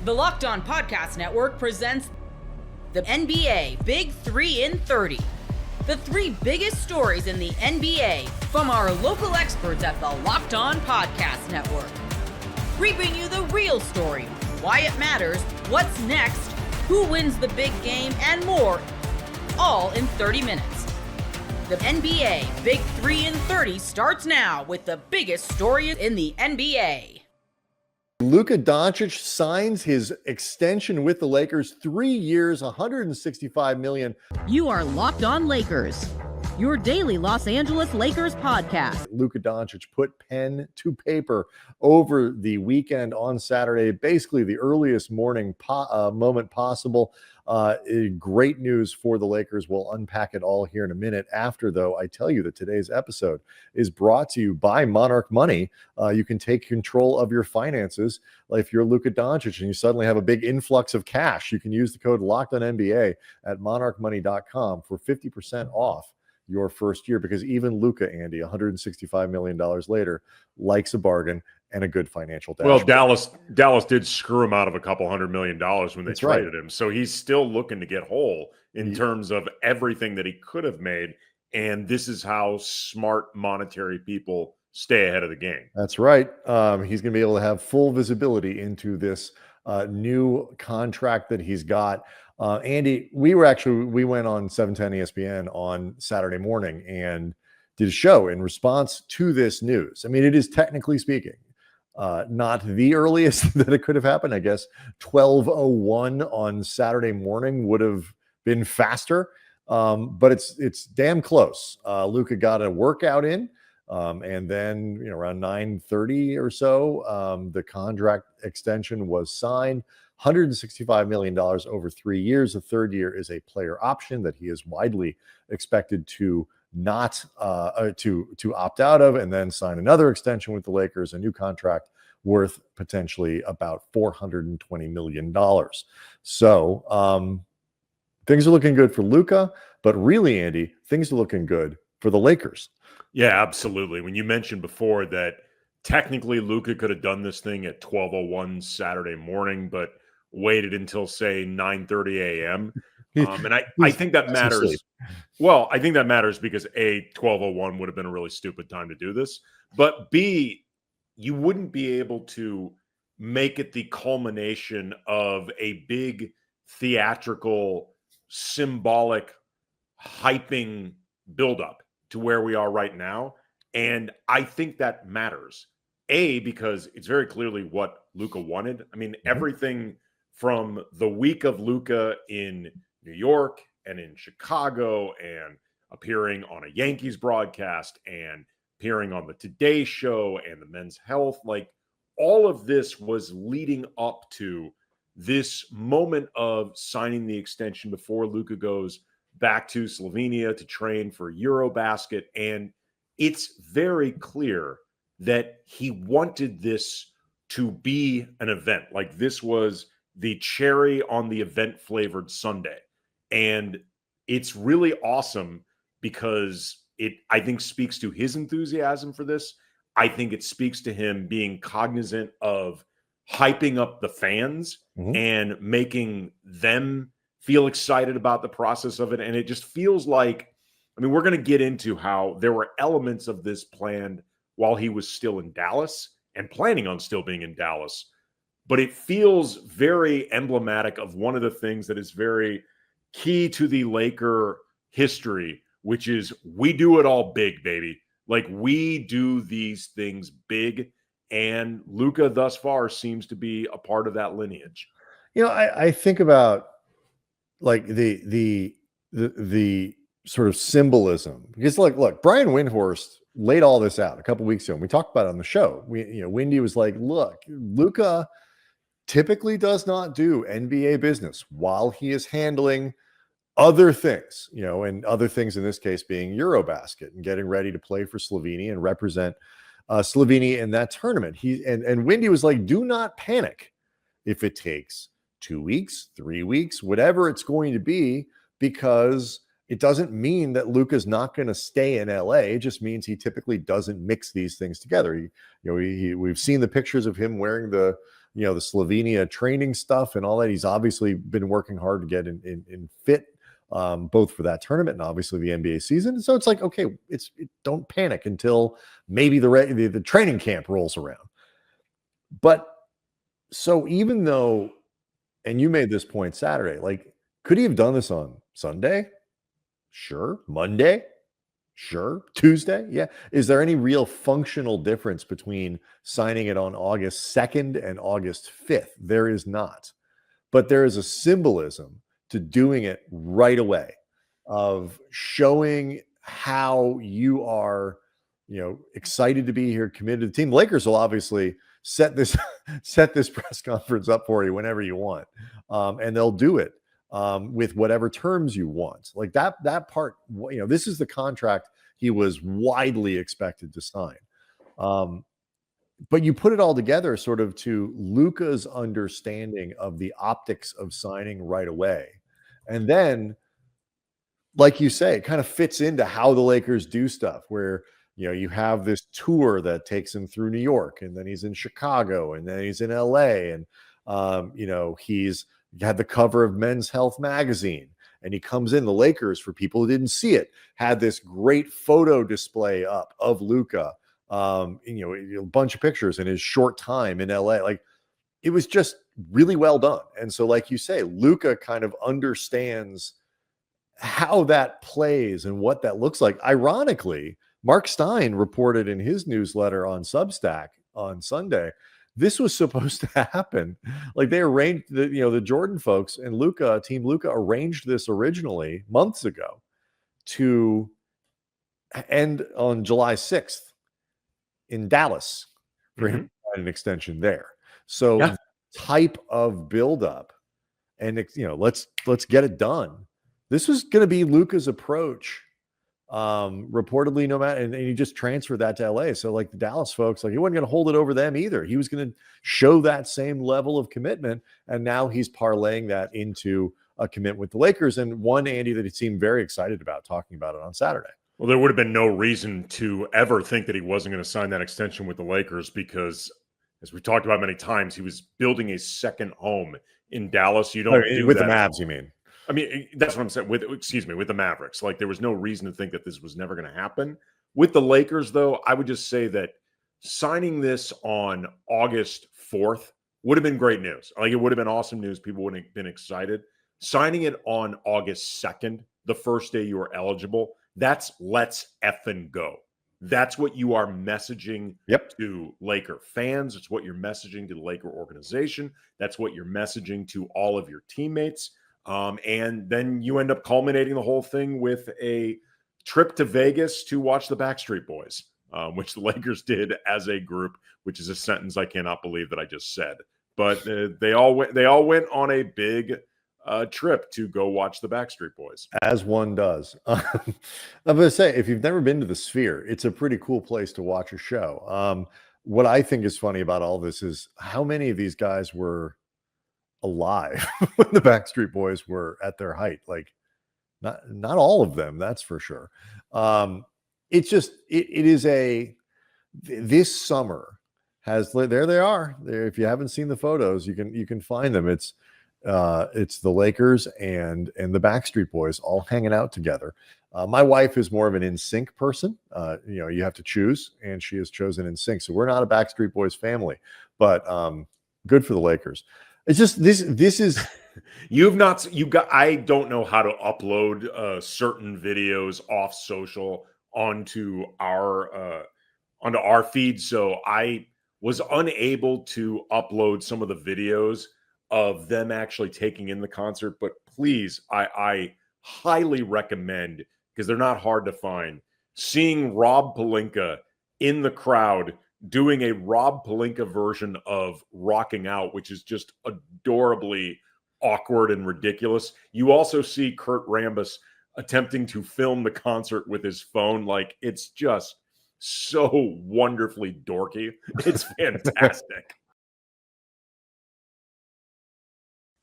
The Locked On Podcast Network presents the NBA Big 3 in 30. The three biggest stories in the NBA from our local experts at the Locked On Podcast Network. We bring you the real story, why it matters, what's next, who wins the big game, and more, all in 30 minutes. The NBA Big 3 in 30 starts now with the biggest story in the NBA. Luka Doncic signs his extension with the Lakers, 3 years, $165 million. You are Locked On Lakers, your daily Los Angeles Lakers podcast. Luka Doncic put pen to paper over the weekend on Saturday, basically the earliest morning moment possible. Great news for the Lakers. We'll unpack it all here in a minute. After, though, I tell you that today's episode is brought to you by Monarch Money. You can take control of your finances. If you're Luka Doncic and you suddenly have a big influx of cash, you can use the code LOCKEDONNBA at monarchmoney.com for 50% off your first year, because even Luka, Andy, $165 million later, likes a bargain and a good financial dashboard. Well, Dallas did screw him out of a couple $100 million when they traded him. So he's still looking to get whole in terms of everything that he could have made. And this is how smart monetary people stay ahead of the game. That's right. He's going to be able to have full visibility into this new contract that he's got. Andy, we went on 710 ESPN on Saturday morning and did a show in response to this news. I mean, it is technically speaking not the earliest that it could have happened. I guess 12:01 on Saturday morning would have been faster, but it's damn close. Luka got a workout in, and then around 9:30 or so, the contract extension was signed. $165 million over 3 years. The third year is a player option that he is widely expected to not to opt out of, and then sign another extension with the Lakers, a new contract worth potentially about $420 million. So things are looking good for Luka, but really, Andy, things are looking good for the Lakers. Yeah, absolutely. When you mentioned before that technically Luka could have done this thing at 12:01 Saturday morning, but waited until, say, 9:30 a.m. And I think that matters. Well, I think that matters because A, 12:01 would have been a really stupid time to do this. But B, you wouldn't be able to make it the culmination of a big theatrical, symbolic, hyping buildup to where we are right now. And I think that matters. A, because it's very clearly what Luka wanted. I mean, everything from the week of Luka in New York and in Chicago and appearing on a Yankees broadcast and appearing on the Today Show and the Men's Health, like all of this was leading up to this moment of signing the extension before Luka goes back to Slovenia to train for Eurobasket. And it's very clear that he wanted this to be an event. Like this was the cherry on the event flavored sundae. And it's really awesome because it, I think, speaks to his enthusiasm for this. I think it speaks to him being cognizant of hyping up the fans and making them feel excited about the process of it. And it just feels like, I mean, we're going to get into how there were elements of this planned while he was still in Dallas and planning on still being in Dallas. But it feels very emblematic of one of the things that is very key to the Laker history, which is we do it all big, baby. Like we do these things big, and Luka thus far seems to be a part of that lineage. I think about like the sort of symbolism, because look, Brian Windhorst laid all this out a couple weeks ago, and we talked about it on the show. Windy was like, look, Luka typically does not do NBA business while he is handling other things, and other things in this case being Eurobasket and getting ready to play for Slovenia and represent Slovenia in that tournament. And Windy was like, do not panic if it takes 2 weeks, 3 weeks, whatever it's going to be, because it doesn't mean that Luka's not going to stay in LA. It just means he typically doesn't mix these things together. We've seen the pictures of him wearing the the Slovenia training stuff and all that. He's obviously been working hard to get in fit, both for that tournament and obviously the NBA season. So it's like, okay, don't panic until maybe the training camp rolls around. But so even though, and you made this point Saturday, like, could he have done this on Sunday? Sure. Monday? Sure. Tuesday? Yeah. Is there any real functional difference between signing it on August 2nd and August 5th? There is not. But there is a symbolism to doing it right away, of showing how you are, excited to be here, committed to the team. Lakers will obviously set this press conference up for you whenever you want. And they'll do it with whatever terms you want. Like that part, this is the contract he was widely expected to sign. But you put it all together sort of to Luka's understanding of the optics of signing right away. And then, like you say, it kind of fits into how the Lakers do stuff, where you have this tour that takes him through New York, and then he's in Chicago, and then he's in LA, and he's had the cover of Men's Health magazine, and he comes in. The Lakers, for people who didn't see it, had this great photo display up of Luka, a bunch of pictures in his short time in LA. Like, it was just really well done. And so, like you say, Luka kind of understands how that plays and what that looks like. Ironically, Mark Stein reported in his newsletter on Substack on Sunday, this was supposed to happen. Like, they arranged the Jordan folks and Team Luka arranged this originally months ago to end on July 6th in Dallas for him to find an extension there. So type of buildup, and let's get it done. This was going to be Luka's approach, reportedly, no matter, and he just transferred that to LA. So, like, the Dallas folks, like, he wasn't going to hold it over them either. He was going to show that same level of commitment, and now he's parlaying that into a commitment with the Lakers, and one, Andy, that he seemed very excited about, talking about it on Saturday. Well, there would have been no reason to ever think that he wasn't going to sign that extension with the Lakers, because, as we talked about many times, he was building a second home in Dallas. You don't do with that. The Mavs, you mean? I mean, that's what I'm saying. With the Mavericks. Like, there was no reason to think that this was never going to happen. With the Lakers, though, I would just say that signing this on August 4th would have been great news. Like, it would have been awesome news. People would have been excited. Signing it on August 2nd, the first day you are eligible, that's let's effing go. That's what you are messaging to Laker fans. It's what you're messaging to the Laker organization. That's what you're messaging to all of your teammates. And then you end up culminating the whole thing with a trip to Vegas to watch the Backstreet Boys, which the Lakers did as a group, which is a sentence I cannot believe that I just said. But they all went on a big trip to go watch the Backstreet Boys. As one does. I'm going to say, if you've never been to the Sphere, it's a pretty cool place to watch a show. What I think is funny about all this is how many of these guys were alive when the Backstreet Boys were at their height. Like, not all of them, that's for sure. It's just, it is this summer there they are there. If you haven't seen the photos, you can find them. It's the Lakers and the Backstreet Boys all hanging out together. My wife is more of an NSYNC person. You have to choose, and she has chosen NSYNC. So we're not a Backstreet Boys family, but good for the Lakers. It's just this is I don't know how to upload certain videos off social onto our feed, so I was unable to upload some of the videos of them actually taking in the concert. But please, I highly recommend, because they're not hard to find, seeing Rob Pelinka in the crowd doing a Rob Pelinka version of Rocking Out, which is just adorably awkward and ridiculous. You also see Kurt Rambis attempting to film the concert with his phone. Like, it's just so wonderfully dorky. It's fantastic.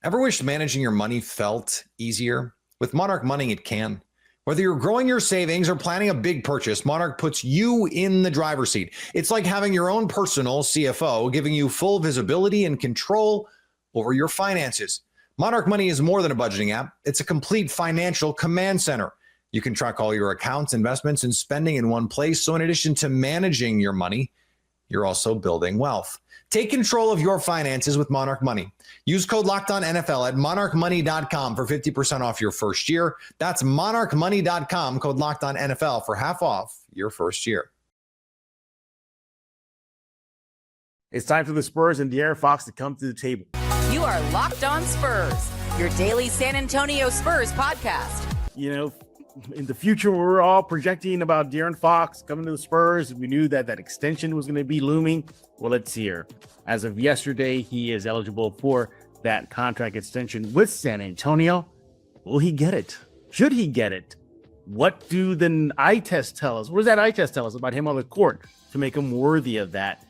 Ever wished managing your money felt easier? With Monarch Money, it can. Whether you're growing your savings or planning a big purchase, Monarch puts you in the driver's seat. It's like having your own personal CFO, giving you full visibility and control over your finances. Monarch Money is more than a budgeting app. It's a complete financial command center. You can track all your accounts, investments, and spending in one place. So in addition to managing your money, you're also building wealth. Take control of your finances with Monarch Money. Use code LOCKEDONNFL at monarchmoney.com for 50% off your first year. That's monarchmoney.com, code LOCKEDONNFL for half off your first year. It's time for the Spurs and De'Aaron Fox to come to the table. You are Locked On Spurs, your daily San Antonio Spurs podcast. You know, in the future, we're all projecting about De'Aaron Fox coming to the Spurs. We knew that extension was going to be looming. Well, it's here. As of yesterday, he is eligible for that contract extension with San Antonio. Will he get it? Should he get it? What do the eye tests tell us? What does that eye test tell us about him on the court to make him worthy of that?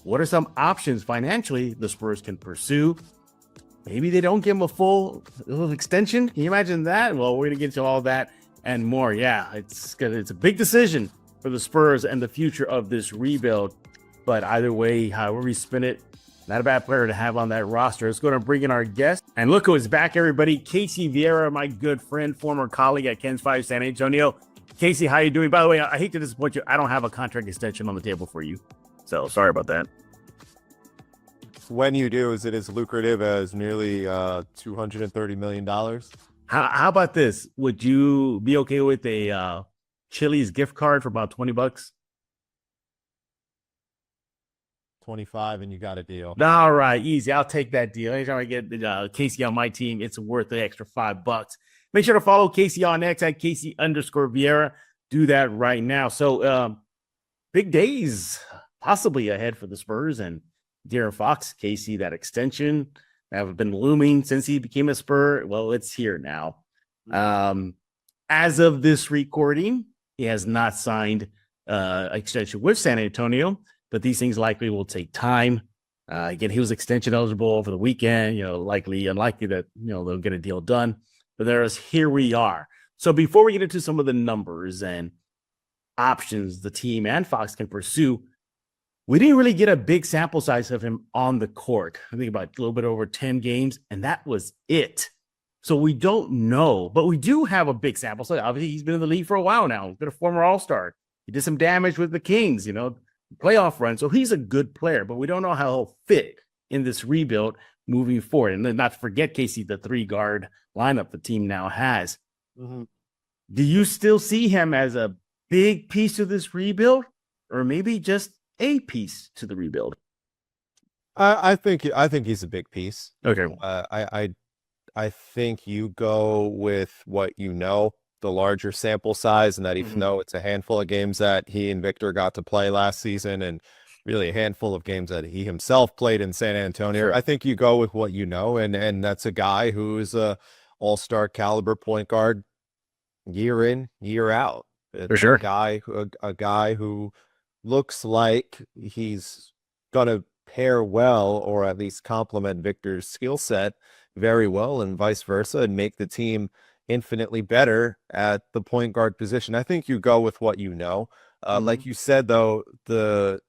What are some options financially the Spurs can pursue? Maybe they don't give him a full extension. Can you imagine that? Well, we're going to get into all that and more. Yeah, it's a big decision for the Spurs and the future of this rebuild. But either way, however we spin it, not a bad player to have on that roster. Let's go to bring in our guest. And look who is back, everybody. Casey Vieira, my good friend, former colleague at Ken's 5 San Antonio. Casey, how you doing? By the way, I hate to disappoint you. I don't have a contract extension on the table for you. So sorry about that. When you do, is it as lucrative as nearly $230 million? How about this? Would you be okay with a Chili's gift card for about $20? 25 and you got a deal. All right, easy. I'll take that deal. Anytime I get Casey on my team, it's worth the extra $5. Make sure to follow Casey on X at Casey_Vieira. Do that right now. So big days possibly ahead for the Spurs and De'Aaron Fox. Casey, that extension that have been looming since he became a Spur. Well, it's here now. As of this recording, he has not signed an extension with San Antonio, but these things likely will take time. Again, he was extension eligible over the weekend, likely, unlikely that, they'll get a deal done. But here we are. So before we get into some of the numbers and options the team and Fox can pursue, we didn't really get a big sample size of him on the court. I think about a little bit over 10 games, and that was it. So we don't know, but we do have a big sample size. Obviously, he's been in the league for a while now. He's been a former All-Star. He did some damage with the Kings, playoff run. So he's a good player, but we don't know how he'll fit in this rebuild moving forward. And then not to forget, Casey, the 3-guard lineup the team now has. Mm-hmm. Do you still see him as a big piece of this rebuild, or maybe just a piece to the rebuild? I think he's a big piece. Okay. I think you go with what the larger sample size, and that even though it's a handful of games that he and Victor got to play last season, and really a handful of games that he himself played in San Antonio, sure. I think you go with what and that's a guy who is a all-star caliber point guard year in, year out. It's for sure. A guy who looks like he's gonna pair well, or at least complement Victor's skill set very well, and vice versa, and make the team infinitely better at the point guard position. I think you go with what like you said, though, the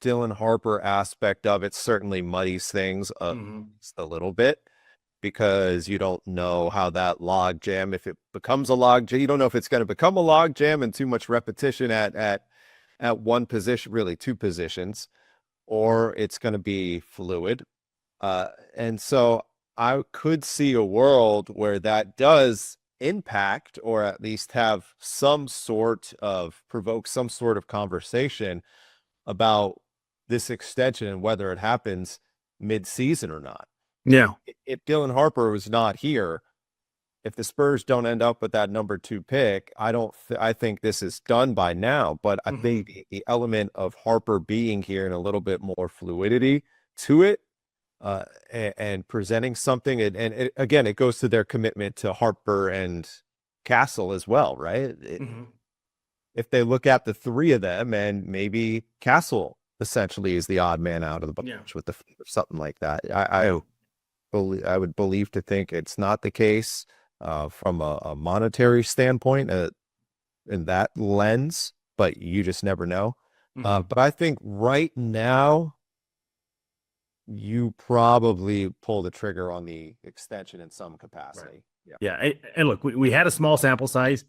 Dylan Harper aspect of it certainly muddies things a little bit, because you don't know how that log jam, if it becomes a log jam, you don't know if it's going to become a log jam and too much repetition at one position, really two positions, or it's going to be fluid. And so I could see a world where that does impact, or at least have provoke some sort of conversation about this extension and whether it happens mid-season or not. Yeah. If Dylan Harper was not here, if the Spurs don't end up with that number 2 pick, I think this is done by now. But I think the element of Harper being here and a little bit more fluidity to it, and presenting something, and again, it goes to their commitment to Harper and Castle as well, right? If they look at the three of them, and maybe Castle essentially is the odd man out of the bunch with something like that. I would believe to think it's not the case. from a monetary standpoint in that lens, but you just never know. But I think right now, you probably pull the trigger on the extension in some capacity. Right. Yeah. And look, we had a small sample size,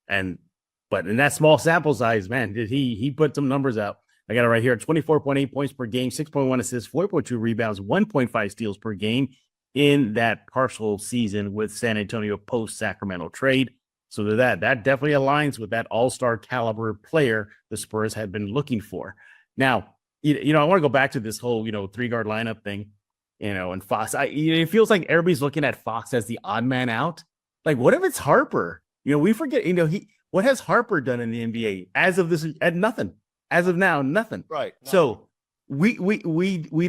but in that small sample size, man, did he put some numbers out. I got it right here: 24.8 points per game, 6.1 assists, 4.2 rebounds, 1.5 steals per game in that partial season with San Antonio post Sacramento trade. So that definitely aligns with that all-star caliber player the Spurs had been looking for. Now, I want to go back to this whole, 3-guard lineup thing, and Fox. It feels like everybody's looking at Fox as the odd man out. Like, what if it's Harper? We forget, what has Harper done in the NBA as of this? At nothing. As of now, nothing. Right. So we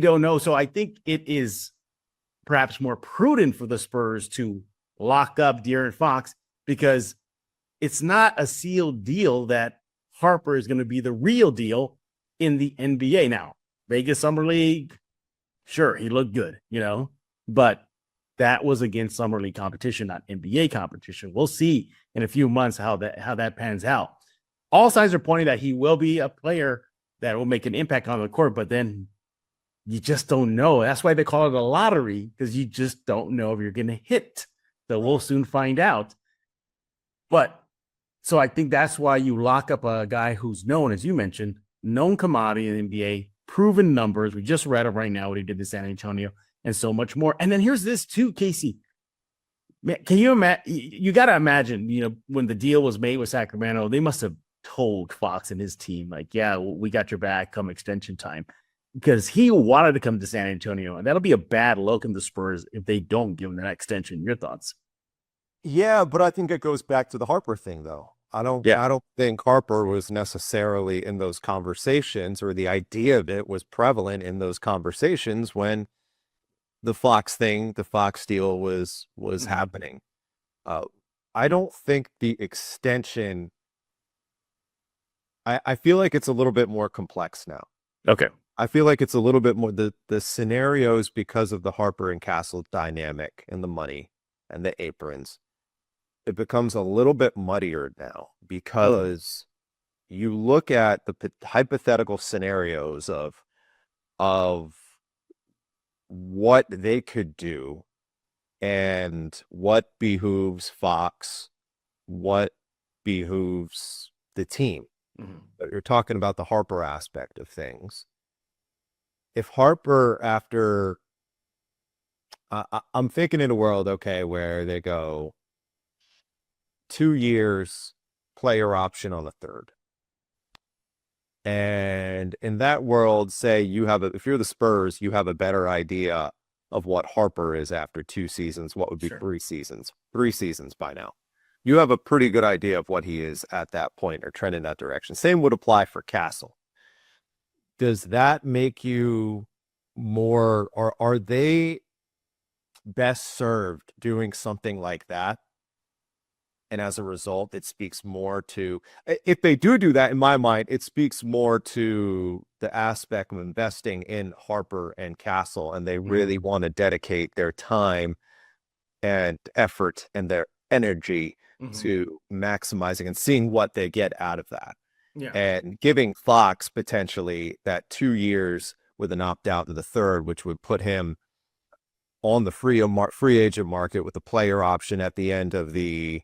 don't know. So I think it is perhaps more prudent for the Spurs to lock up De'Aaron Fox, because it's not a sealed deal that Harper is going to be the real deal in the NBA. Now, Vegas Summer League, sure, he looked good, but that was against Summer League competition, not NBA competition. We'll see in a few months how that pans out. All signs are pointing that he will be a player that will make an impact on the court, but then you just don't know. That's why they call it a lottery, because you just don't know if you're going to hit. So we'll soon find out. But so I think that's why you lock up a guy who's known, as you mentioned, known commodity in the NBA, proven numbers. We just read it right now, what he did to San Antonio, and so much more. And then here's this too, Casey. Man, can you imagine? You got to imagine, when the deal was made with Sacramento, they must have told Fox and his team, like, yeah, we got your back come extension time, because he wanted to come to San Antonio, and that'll be a bad look in the Spurs if they don't give him that extension. Your thoughts? Yeah, but I think it goes back to the Harper thing, though. I don't think Harper was necessarily in those conversations, or the idea of it was prevalent in those conversations when the Fox deal was happening. I don't think the extension. I feel like it's a little bit more complex now. Okay. I feel like it's a little bit more the scenarios, because of the Harper and Castle dynamic and the money and the aprons. It becomes a little bit muddier now, because you look at the hypothetical scenarios of what they could do and what behooves Fox, what behooves the team. But you're talking about the Harper aspect of things. If Harper, after I'm thinking in a world, okay, where they go 2 years, player option on the third. And in that world, say if you're the Spurs, you have a better idea of what Harper is after 2 seasons. What would be 3 seasons? 3 seasons by now. You have a pretty good idea of what he is at that point, or trend in that direction. Same would apply for Castle. Does that make you more, or are they best served doing something like that? And as a result, it speaks more to, if they do that, in my mind, it speaks more to the aspect of investing in Harper and Castle, and they really want to dedicate their time and effort and their energy to maximizing and seeing what they get out of that. Yeah. And giving Fox potentially that 2 years with an opt-out to the third, which would put him on the free agent market with a player option at the end of the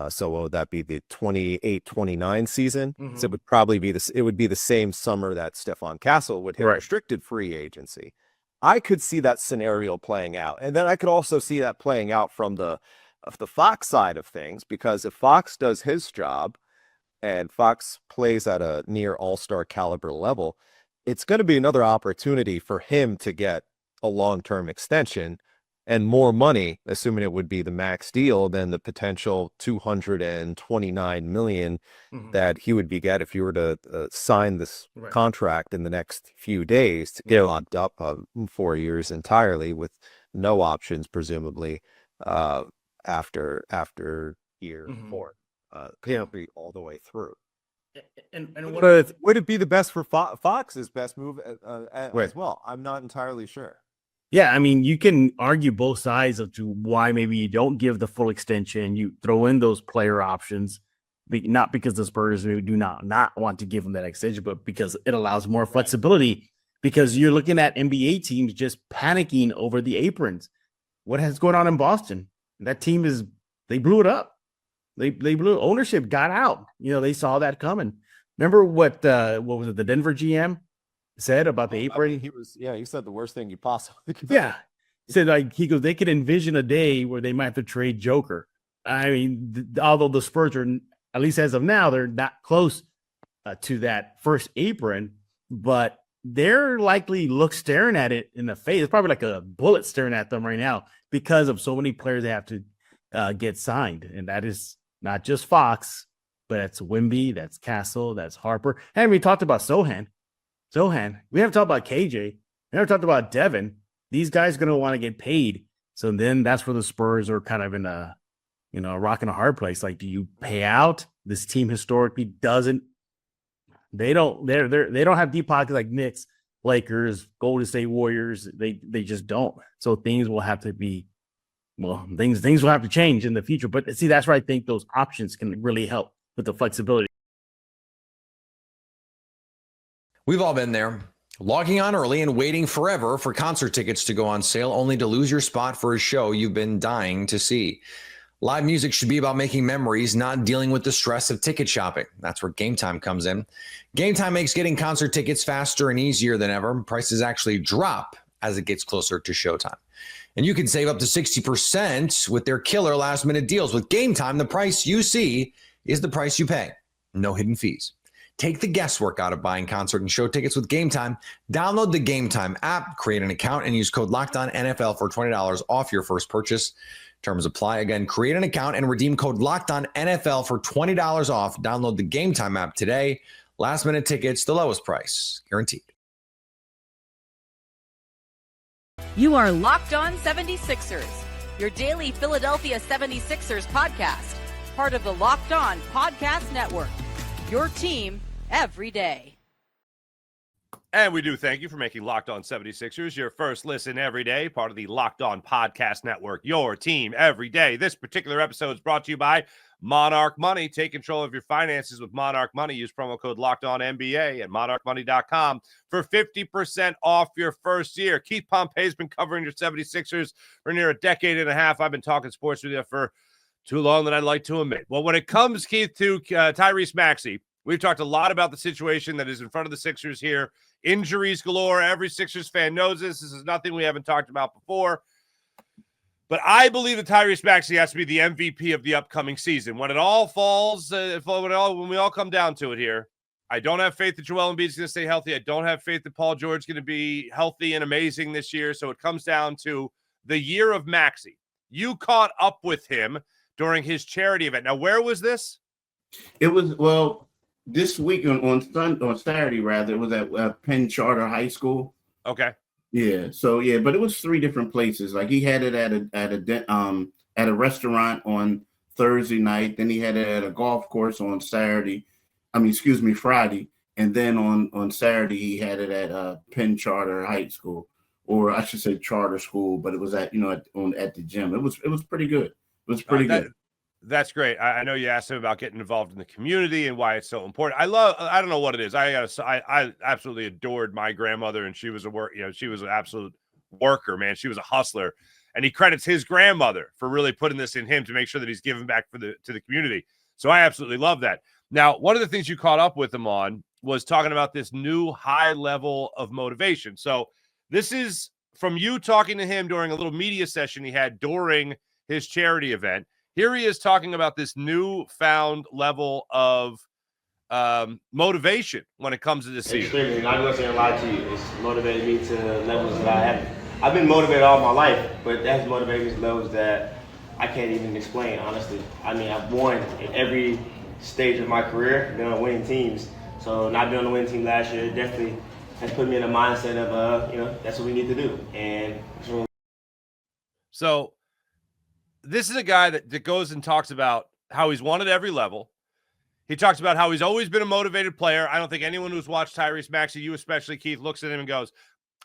so what would that be, the 28-29 season? So it would probably be it would be the same summer that Stephon Castle would hit restricted free agency. I could see that scenario playing out. And then I could also see that playing out from the Fox side of things, because if Fox does his job and Fox plays at a near all-star caliber level, it's going to be another opportunity for him to get a long-term extension and more money, assuming it would be the max deal, than the potential $229 million that he would be get if you were to sign this contract in the next few days to get locked up 4 years entirely with no options, presumably, after year 4, can't be all the way through. And would it be the best for Fox's best move as well? I'm not entirely sure. Yeah, I mean, you can argue both sides of to why maybe you don't give the full extension. You throw in those player options, not because the Spurs do not want to give them that extension, but because it allows more flexibility. Because you're looking at NBA teams just panicking over the aprons. What has going on in Boston? That team they blew it up. They blew ownership, got out. They saw that coming. Remember what was it? The Denver GM said about the apron. He said the worst thing you possibly could. Yeah. He said, he goes, they could envision a day where they might have to trade Joker. I mean, although the Spurs are, at least as of now, they're not close to that first apron, but they're likely staring at it in the face. It's probably like a bullet staring at them right now because of so many players they have to get signed. And that is not just Fox, but that's Wemby, that's Castle, that's Harper. And we talked about Sohan. We haven't talked about KJ. We haven't talked about Devin. These guys are going to want to get paid. So then that's where the Spurs are kind of in a rock and a hard place. Like, do you pay out? This team historically doesn't. They don't have deep pockets like Knicks, Lakers, Golden State Warriors. They just don't. So things will have to be, things will have to change in the future. But see, that's where I think those options can really help with the flexibility. We've all been there, logging on early and waiting forever for concert tickets to go on sale, only to lose your spot for a show you've been dying to see. Live music should be about making memories, not dealing with the stress of ticket shopping. That's where Gametime comes in. Gametime makes getting concert tickets faster and easier than ever. Prices actually drop as it gets closer to showtime. And you can save up to 60% with their killer last-minute deals. With Gametime, the price you see is the price you pay. No hidden fees. Take the guesswork out of buying concert and show tickets with Gametime. Download the Gametime app, create an account, and use code LOCKEDONNFL for $20 off your first purchase. Terms apply. Again, create an account and redeem code LOCKEDONNFL for $20 off. Download the Gametime app today. Last minute tickets, the lowest price, guaranteed. You are Locked On 76ers, your daily Philadelphia 76ers podcast, part of the Locked On Podcast Network, your team every day. And we do thank you for making Locked On 76ers your first listen every day, part of the Locked On Podcast Network, your team every day. This particular episode is brought to you by Monarch Money. Take control of your finances with Monarch Money. Use promo code LOCKEDONNBA at monarchmoney.com for 50% off your first year. Keith Pompey's been covering your 76ers for near a decade and a half. I've been talking sports with you for too long than I'd like to admit. Well, when it comes, Keith, to Tyrese Maxey, we've talked a lot about the situation that is in front of the Sixers here. Injuries galore. Every Sixers fan knows this. This is nothing we haven't talked about before. But I believe that Tyrese Maxey has to be the MVP of the upcoming season. When it all falls, when we all come down to it here, I don't have faith that Joel Embiid is going to stay healthy. I don't have faith that Paul George is going to be healthy and amazing this year. So it comes down to the year of Maxey. You caught up with him during his charity event. Now, where was this? It was, this week on Saturday, rather, it was at Penn Charter High School. Okay. Yeah. So but it was 3 different places. Like, he had it at a restaurant on Thursday night. Then he had it at a golf course on Friday. And then on Saturday he had it at Penn Charter High School, or I should say charter school. But it was at the gym. It was pretty good. It was pretty good. That's great. I know you asked him about getting involved in the community and why it's so important. I don't know what it is. I absolutely adored my grandmother, and she was she was an absolute worker, man. She was a hustler, and he credits his grandmother for really putting this in him to make sure that he's giving back to the community. So I absolutely love that. Now, one of the things you caught up with him on was talking about this new high level of motivation. So this is from you talking to him during a little media session he had during his charity event. Here he is talking about this newfound level of motivation when it comes to this season. Extremely. Not going to lie to you. It's motivated me to levels that I haven't. I've been motivated all my life, but that's motivated me to levels that I can't even explain, honestly. I mean, I've won in every stage of my career, been on winning teams. So not being on the winning team last year definitely has put me in a mindset of, that's what we need to do. And so this is a guy that goes and talks about how he's won at every level. He talks about how he's always been a motivated player. I don't think anyone who's watched Tyrese Maxey, you especially, Keith, looks at him and goes,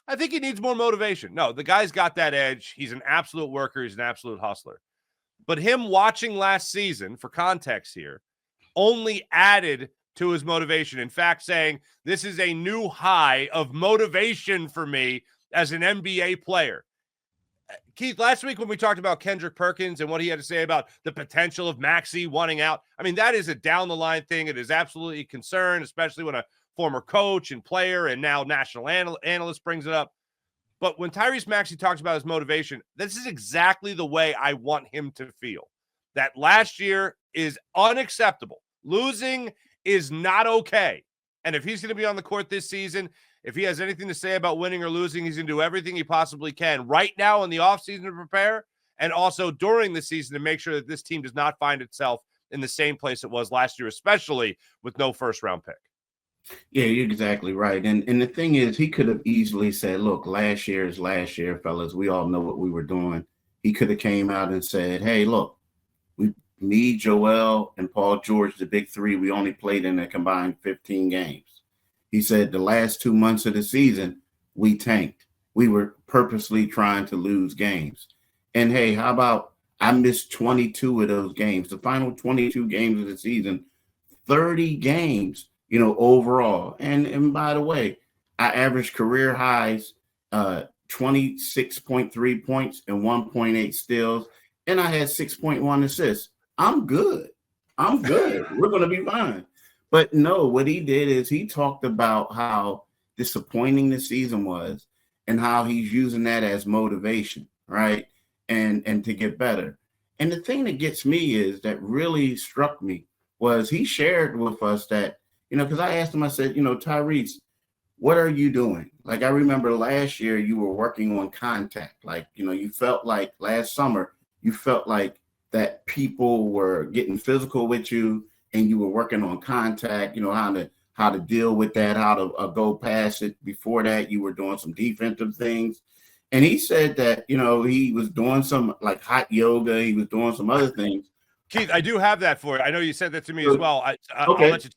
I think he needs more motivation. No, the guy's got that edge. He's an absolute worker. He's an absolute hustler. But him watching last season, for context here, only added to his motivation. In fact, saying this is a new high of motivation for me as an NBA player. Keith, last week when we talked about Kendrick Perkins and what he had to say about the potential of Maxey wanting out, I mean, that is a down-the-line thing. It is absolutely a concern, especially when a former coach and player and now national analyst brings it up. But when Tyrese Maxey talks about his motivation, this is exactly the way I want him to feel. That last year is unacceptable. Losing is not okay. And if he's going to be on the court this season, if he has anything to say about winning or losing, he's going to do everything he possibly can right now in the offseason to prepare, and also during the season to make sure that this team does not find itself in the same place it was last year, especially with no first-round pick. Yeah, you're exactly right. And the thing is, he could have easily said, look, last year is last year, fellas. We all know what we were doing. He could have came out and said, hey, look, me, Joel, and Paul George, the big three, we only played in a combined 15 games. He said the last 2 months of the season, we tanked. We were purposely trying to lose games. And hey, how about I missed 22 of those games, the final 22 games of the season, 30 games, overall. And by the way, I averaged career highs, 26.3 points and 1.8 steals, and I had 6.1 assists. I'm good. We're going to be fine. But no, what he did is he talked about how disappointing the season was and how he's using that as motivation, right? And to get better. And the thing that gets me is that really struck me was he shared with us that, because I asked him, I said, Tyrese, what are you doing? Like, I remember last year you were working on contact. Like, you felt like last summer, you felt like that people were getting physical with you and you were working on contact, how to deal with that, how to go past it. Before that, you were doing some defensive things. And he said that, he was doing some like hot yoga. He was doing some other things. Keith, I do have that for you. I know you said that to me as well. Okay. I'll let you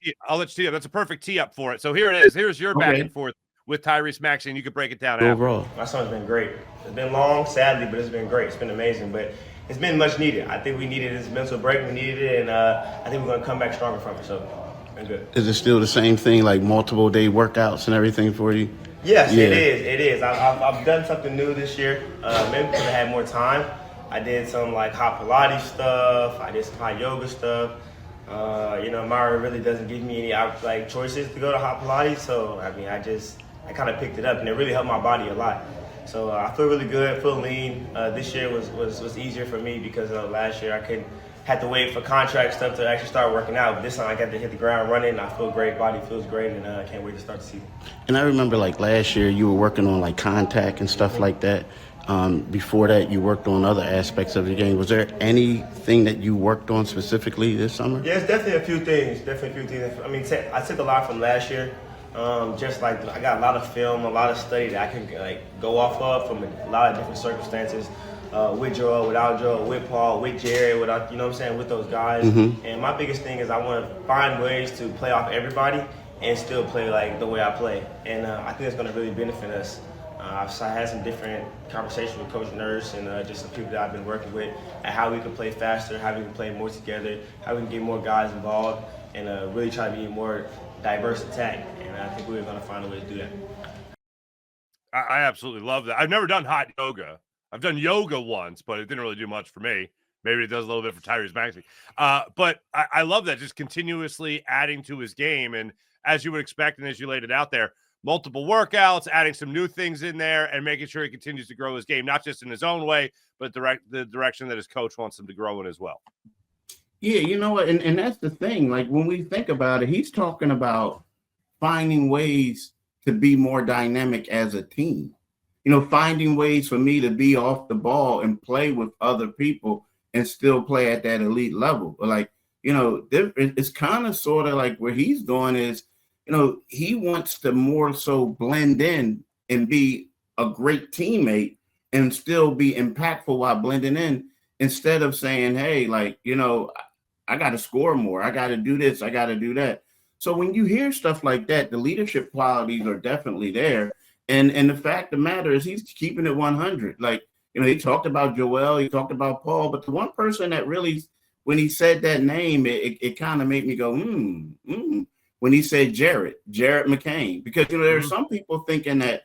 tee up. That's a perfect tee up for it. So here it is. Here's your back and forth with Tyrese Maxey, and you can break it down. Overall, my summer's been great. It's been long, sadly, but it's been great. It's been amazing, but it's been much needed. I think we needed this mental break. We needed it, and I think we're going to come back stronger from it. So, been good. Is it still the same thing, like multiple day workouts and everything for you? Yes, yeah. It is. I've done something new this year. Maybe because I had more time. I did some like hot Pilates stuff. I did some hot yoga stuff. Mario really doesn't give me any choices to go to hot Pilates. So I kind of picked it up, and it really helped my body a lot. So I feel really good, feel lean. This year was easier for me because last year I had to wait for contract stuff to actually start working out. But this time I got to hit the ground running. I feel great, body feels great, and I can't wait to start the season. And I remember last year you were working on contact and stuff like that. Before that, you worked on other aspects of the game. Was there anything that you worked on specifically this summer? Yeah, it's definitely a few things. I mean, I took a lot from last year. I got a lot of film, a lot of study that I can go off of from a lot of different circumstances. With Joel, without Joel, with Paul, with Jared, without with those guys. Mm-hmm. And my biggest thing is I want to find ways to play off everybody and still play the way I play. And I think it's going to really benefit us. I've had some different conversations with Coach Nurse and just some people that I've been working with and how we can play faster, how we can play more together, how we can get more guys involved, and really try to be a more diverse attack. And I think we're going to find a way to do that. I absolutely love that. I've never done hot yoga. I've done yoga once, but it didn't really do much for me. Maybe it does a little bit for Tyrese Maxey. But I love that, just continuously adding to his game. And as you would expect, and as you laid it out there, multiple workouts, adding some new things in there, and making sure he continues to grow his game, not just in his own way, but the direction that his coach wants him to grow in as well. Yeah, you know what? And that's the thing. When we think about it, he's talking about finding ways to be more dynamic as a team. Finding ways for me to be off the ball and play with other people and still play at that elite level. But it's kind of sort of like what he's doing is, he wants to more so blend in and be a great teammate and still be impactful while blending in, instead of saying, hey, I got to score more. I got to do this. I got to do that. So when you hear stuff like that, the leadership qualities are definitely there. And the fact of the matter is he's keeping it 100. Like, he talked about Joel, he talked about Paul, but the one person that really, when he said that name, it kind of made me go, when he said Jared McCain, because, there are some people thinking that,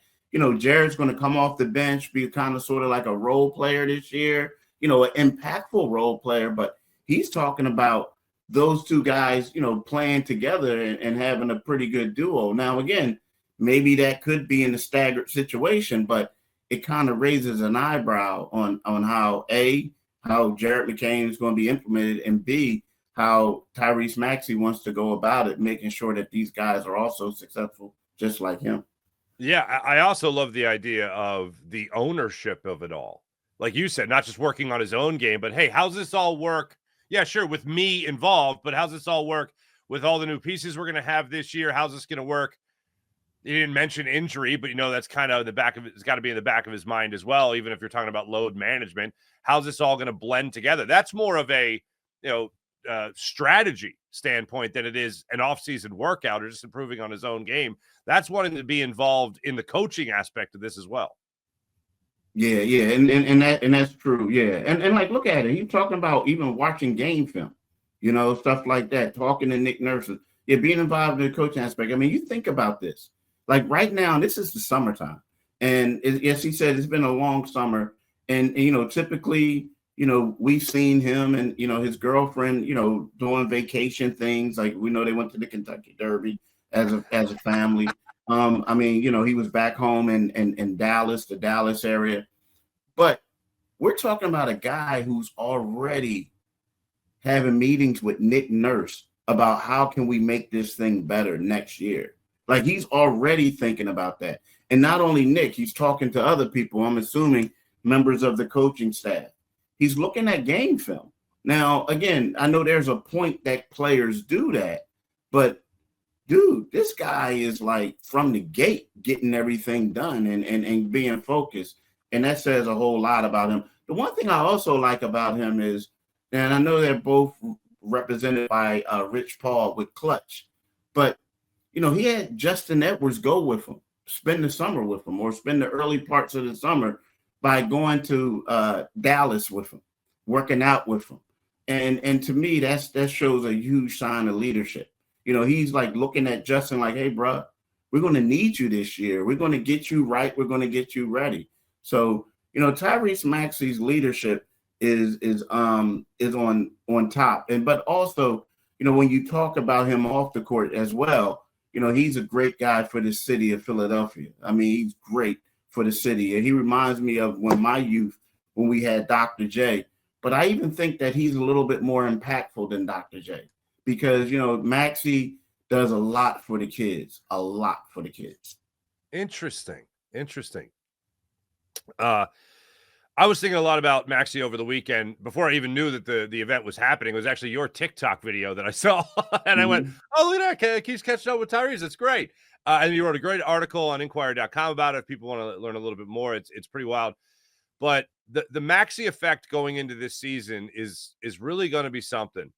Jared's going to come off the bench, be kind of sort of like a role player this year, an impactful role player, but he's talking about those two guys, playing together and having a pretty good duo. Now, again, maybe that could be in a staggered situation, but it kind of raises an eyebrow on how Jared McCain is going to be implemented, and B, how Tyrese Maxey wants to go about it, making sure that these guys are also successful, just like him. Yeah, I also love the idea of the ownership of it all. Like you said, not just working on his own game, but hey, how's this all work? Yeah, sure, with me involved, but how's this all work with all the new pieces we're going to have this year? How's this going to work? He didn't mention injury, but that's kind of in the back of it's got to be in the back of his mind as well, even if you're talking about load management. How's this all going to blend together? That's more of a strategy standpoint than it is an offseason workout or just improving on his own game. That's wanting to be involved in the coaching aspect of this as well. Yeah, and that's true. Yeah, and like, look at it. He's talking about even watching game film, stuff like that. Talking to Nick Nurse, being involved in the coaching aspect. I mean, you think about this. Like right now, this is the summertime, and yes, he said it's been a long summer, and typically, we've seen him and his girlfriend, doing vacation things. Like we know they went to the Kentucky Derby as a family. I mean, he was back home in Dallas, the Dallas area. But we're talking about a guy who's already having meetings with Nick Nurse about how can we make this thing better next year. Like he's already thinking about that. And not only Nick, he's talking to other people, I'm assuming members of the coaching staff. He's looking at game film. Now, again, I know there's a point that players do that, but dude, this guy is like from the gate getting everything done and being focused. And that says a whole lot about him. The one thing I also like about him is, and I know they're both represented by Rich Paul with Clutch, but, he had Justin Edwards go with him, spend the summer with him, or spend the early parts of the summer by going to Dallas with him, working out with him. And to me, that shows a huge sign of leadership. He's like looking at Justin like, hey, bro, we're going to need you this year. We're going to get you right. We're going to get you ready. So, Tyrese Maxey's leadership is on top. But also, when you talk about him off the court as well, he's a great guy for the city of Philadelphia. I mean, he's great for the city. And he reminds me of when we had Dr. J. But I even think that he's a little bit more impactful than Dr. J. Because, Maxey does a lot for the kids, Interesting. I was thinking a lot about Maxey over the weekend before I even knew that the event was happening. It was actually your TikTok video that I saw. And I went, oh, look at that. He's catching up with Tyrese. It's great. And you wrote a great article on Inquirer.com about it. If people want to learn a little bit more, it's pretty wild. But the Maxey effect going into this season is really going to be something.